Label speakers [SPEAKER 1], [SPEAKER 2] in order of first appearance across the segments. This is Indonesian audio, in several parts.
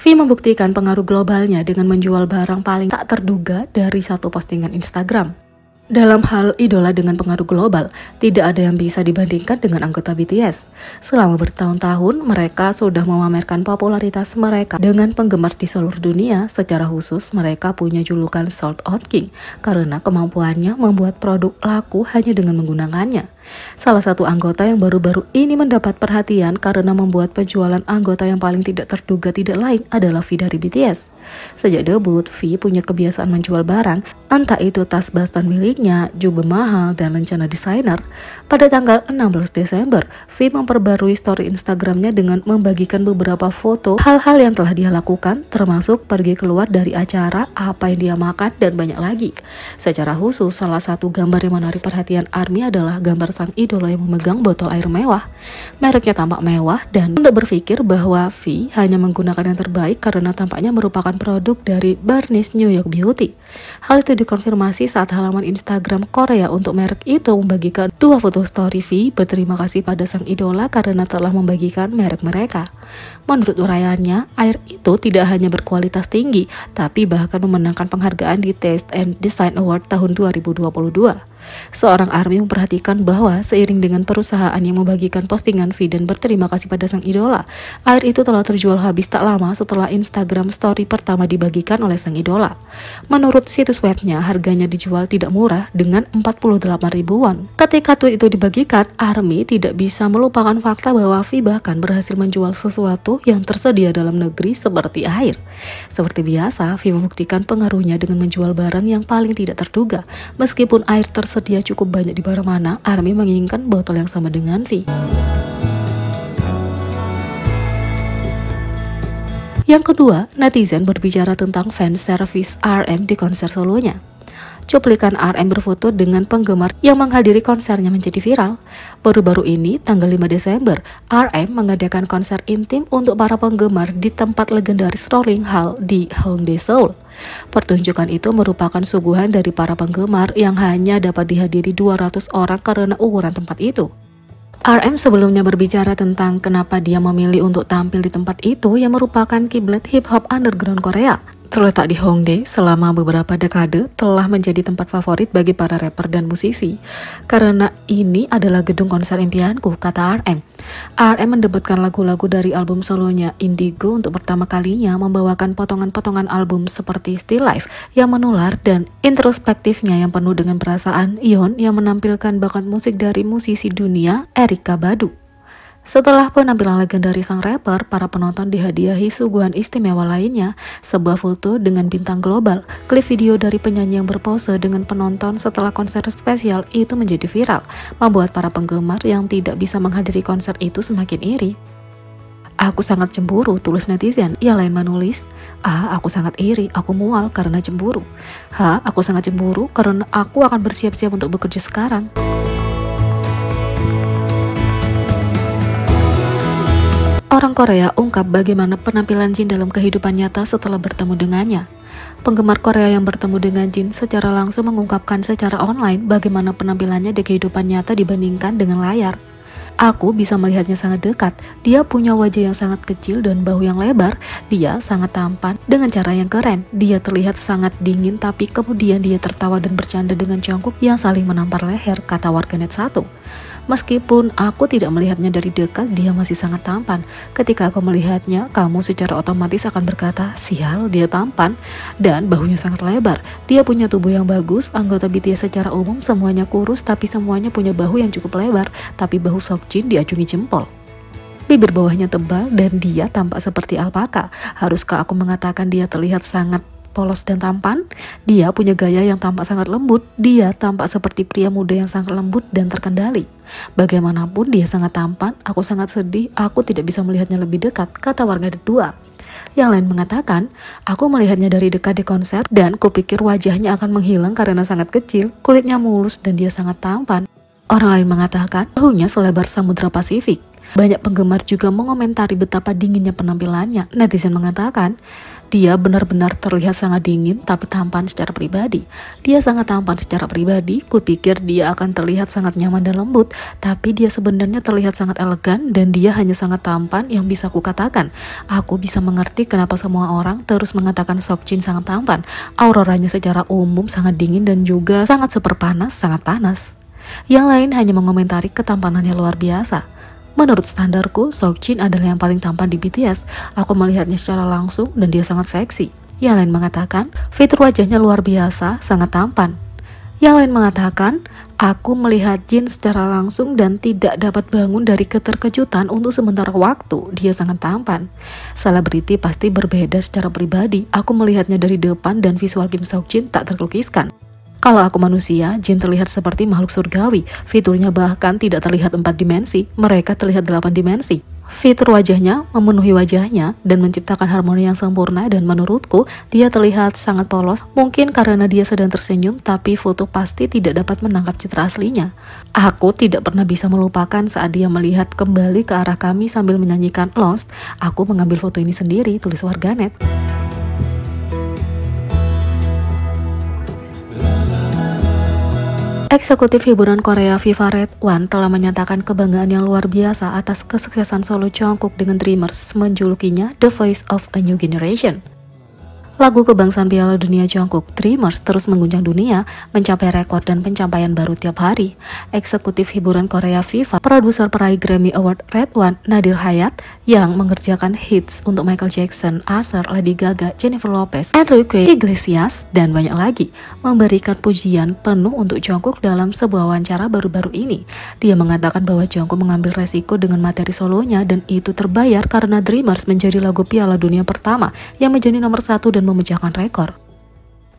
[SPEAKER 1] V membuktikan pengaruh globalnya dengan menjual barang paling tak terduga dari satu postingan Instagram. Dalam hal idola dengan pengaruh global, tidak ada yang bisa dibandingkan dengan anggota BTS. Selama bertahun-tahun, mereka sudah memamerkan popularitas mereka dengan penggemar di seluruh dunia. Secara khusus, mereka punya julukan Sold Out King karena kemampuannya membuat produk laku hanya dengan menggunakannya. Salah satu anggota yang baru-baru ini mendapat perhatian karena membuat penjualan anggota yang paling tidak terduga tidak lain adalah V dari BTS. Sejak debut, V punya kebiasaan menjual barang, entah itu tas Bastan miliknya, jubah mahal, dan lencana desainer. Pada tanggal 16 Desember, V memperbarui story Instagramnya dengan membagikan beberapa foto hal-hal yang telah dia lakukan, termasuk pergi keluar dari acara, apa yang dia makan, dan banyak lagi. Secara khusus, salah satu gambar yang menarik perhatian ARMY adalah gambar sang idola yang memegang botol air mewah. Mereknya tampak mewah dan Anda berpikir bahwa V hanya menggunakan yang terbaik karena tampaknya merupakan produk dari Barneys New York Beauty. Hal itu dikonfirmasi saat halaman Instagram Korea untuk merek itu membagikan dua foto story V berterima kasih pada sang idola karena telah membagikan merek mereka. Menurut uraiannya, air itu tidak hanya berkualitas tinggi, tapi bahkan memenangkan penghargaan di Taste and Design Award tahun 2022. Seorang ARMY memperhatikan bahwa seiring dengan perusahaan yang membagikan postingan V dan berterima kasih pada sang idola, air itu telah terjual habis tak lama setelah Instagram story pertama dibagikan oleh sang idola. Menurut situs webnya, harganya dijual tidak murah dengan 48 ribuan. Ketika tweet itu dibagikan, ARMY tidak bisa melupakan fakta bahwa V bahkan berhasil menjual sesuatu yang tersedia dalam negeri seperti air. Seperti biasa, V membuktikan pengaruhnya dengan menjual barang yang paling tidak terduga. Meskipun air tersedia cukup banyak di mana-mana, ARMY menginginkan botol yang sama dengan V. Yang kedua, netizen berbicara tentang fan service RM di konser solonya. Cuplikan RM berfoto dengan penggemar yang menghadiri konsernya menjadi viral. Baru-baru ini, tanggal 5 Desember, RM mengadakan konser intim untuk para penggemar di tempat legendaris Rolling Hall di Hongdae, Seoul. Pertunjukan itu merupakan suguhan dari para penggemar yang hanya dapat dihadiri 200 orang karena ukuran tempat itu. RM sebelumnya berbicara tentang kenapa dia memilih untuk tampil di tempat itu yang merupakan kiblat hip-hop underground Korea. Terletak di Hongdae selama beberapa dekade telah menjadi tempat favorit bagi para rapper dan musisi. Karena ini adalah gedung konser impianku, kata RM. RM mendebutkan lagu-lagu dari album solonya Indigo untuk pertama kalinya, membawakan potongan-potongan album seperti Still Life yang menular dan introspektifnya yang penuh dengan perasaan Yeon yang menampilkan bakat musik dari musisi dunia Erykah Badu. Setelah penampilan legendaris sang rapper, para penonton dihadiahi suguhan istimewa lainnya, sebuah foto dengan bintang global. Klip video dari penyanyi yang berpose dengan penonton setelah konser spesial itu menjadi viral, membuat para penggemar yang tidak bisa menghadiri konser itu semakin iri. Aku sangat cemburu, tulis netizen. Ia lain menulis, aku sangat iri, aku mual karena cemburu. Aku sangat cemburu karena aku akan bersiap-siap untuk bekerja sekarang. Orang Korea ungkap bagaimana penampilan Jin dalam kehidupan nyata setelah bertemu dengannya. Penggemar Korea yang bertemu dengan Jin secara langsung mengungkapkan secara online bagaimana penampilannya di kehidupan nyata dibandingkan dengan layar. Aku bisa melihatnya sangat dekat. Dia punya wajah yang sangat kecil dan bahu yang lebar. Dia sangat tampan dengan cara yang keren. Dia terlihat sangat dingin, tapi kemudian dia tertawa dan bercanda dengan cangkuk yang saling menampar leher, kata warganet satu. Meskipun aku tidak melihatnya dari dekat, dia masih sangat tampan. Ketika aku melihatnya, kamu secara otomatis akan berkata, sial, dia tampan. Dan bahunya sangat lebar. Dia punya tubuh yang bagus. Anggota BTS secara umum semuanya kurus, tapi semuanya punya bahu yang cukup lebar. Tapi bahu Seokjin diacungi jempol. Bibir bawahnya tebal dan dia tampak seperti alpaka. Haruskah aku mengatakan dia terlihat sangat polos dan tampan? Dia punya gaya yang tampak sangat lembut. Dia tampak seperti pria muda yang sangat lembut dan terkendali. Bagaimanapun dia sangat tampan. Aku sangat sedih, aku tidak bisa melihatnya lebih dekat, kata warganet 2. Yang lain mengatakan, aku melihatnya dari dekat di konser dan kupikir wajahnya akan menghilang karena sangat kecil, kulitnya mulus dan dia sangat tampan. Orang lain mengatakan, bahunya selebar Samudra Pasifik. Banyak penggemar juga mengomentari betapa dinginnya penampilannya. Netizen mengatakan, Dia benar-benar terlihat sangat dingin tapi tampan secara pribadi. Dia sangat tampan secara pribadi, kupikir dia akan terlihat sangat nyaman dan lembut, tapi dia sebenarnya terlihat sangat elegan dan dia hanya sangat tampan yang bisa kukatakan. Aku bisa mengerti kenapa semua orang terus mengatakan Seokjin sangat tampan. Auroranya secara umum sangat dingin dan juga sangat super panas, sangat panas. Yang lain hanya mengomentari ketampanannya luar biasa. Menurut standarku, Seokjin adalah yang paling tampan di BTS. Aku melihatnya secara langsung dan dia sangat seksi. Yang lain mengatakan, fitur wajahnya luar biasa, sangat tampan. Yang lain mengatakan, aku melihat Jin secara langsung dan tidak dapat bangun dari keterkejutan untuk sementara waktu. Dia sangat tampan. Selebriti pasti berbeda secara pribadi. Aku melihatnya dari depan dan visual Kim Seokjin tak terlukiskan. Kalau aku manusia, Jin terlihat seperti makhluk surgawi. Fiturnya bahkan tidak terlihat 4 dimensi, mereka terlihat 8 dimensi. Fitur wajahnya memenuhi wajahnya dan menciptakan harmoni yang sempurna, dan menurutku dia terlihat sangat polos. Mungkin karena dia sedang tersenyum, tapi foto pasti tidak dapat menangkap citra aslinya. Aku tidak pernah bisa melupakan saat dia melihat kembali ke arah kami sambil menyanyikan Lost. Aku mengambil foto ini sendiri, tulis warganet. Eksekutif hiburan Korea Viva Red One telah menyatakan kebanggaan yang luar biasa atas kesuksesan solo Jungkook dengan Dreamers, menjulukinya The Voice of a New Generation. Lagu kebangsaan Piala Dunia Jungkook, Dreamers, terus mengguncang dunia, mencapai rekor dan pencapaian baru tiap hari. Eksekutif hiburan Korea Viva, produser peraih Grammy Award Red One, Nadir Hayat, yang mengerjakan hits untuk Michael Jackson, Usher, Lady Gaga, Jennifer Lopez, Enrique Iglesias, dan banyak lagi, memberikan pujian penuh untuk Jungkook dalam sebuah wawancara baru-baru ini. Dia mengatakan bahwa Jungkook mengambil resiko dengan materi solonya dan itu terbayar karena Dreamers menjadi lagu Piala Dunia pertama yang menjadi nomor 1 dan memecahkan rekor.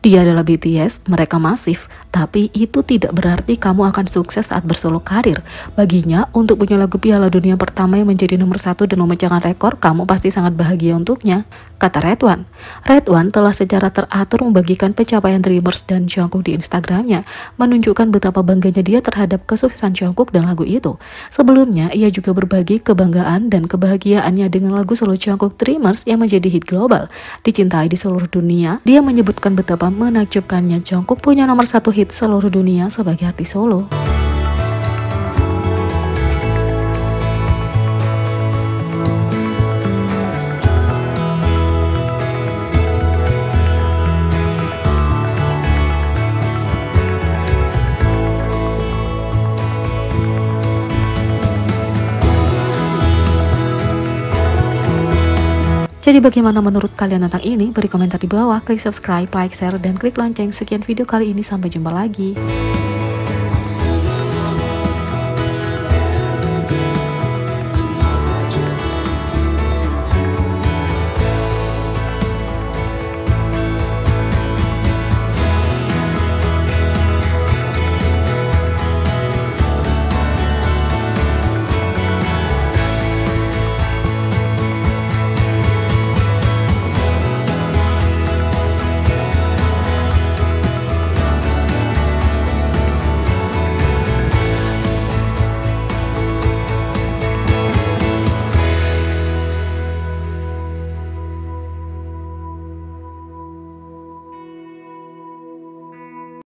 [SPEAKER 1] Dia adalah BTS, mereka masif, tapi itu tidak berarti kamu akan sukses saat bersolo karir. Baginya, untuk punya lagu Piala Dunia pertama yang menjadi nomor 1 dan memecahkan rekor, kamu pasti sangat bahagia untuknya, kata Red One. Red One telah secara teratur membagikan pencapaian Dreamers dan Jungkook di Instagramnya, menunjukkan betapa bangganya dia terhadap kesuksesan Jungkook dan lagu itu. Sebelumnya, ia juga berbagi kebanggaan dan kebahagiaannya dengan lagu solo Jungkook Dreamers yang menjadi hit global. Dicintai di seluruh dunia, dia menyebutkan betapa menakjubkannya Jungkook punya nomor 1 hit seluruh dunia sebagai artis solo. Jadi bagaimana menurut kalian tentang ini? Beri komentar di bawah, klik subscribe, like, share, dan klik lonceng. Sekian video kali ini, sampai jumpa lagi.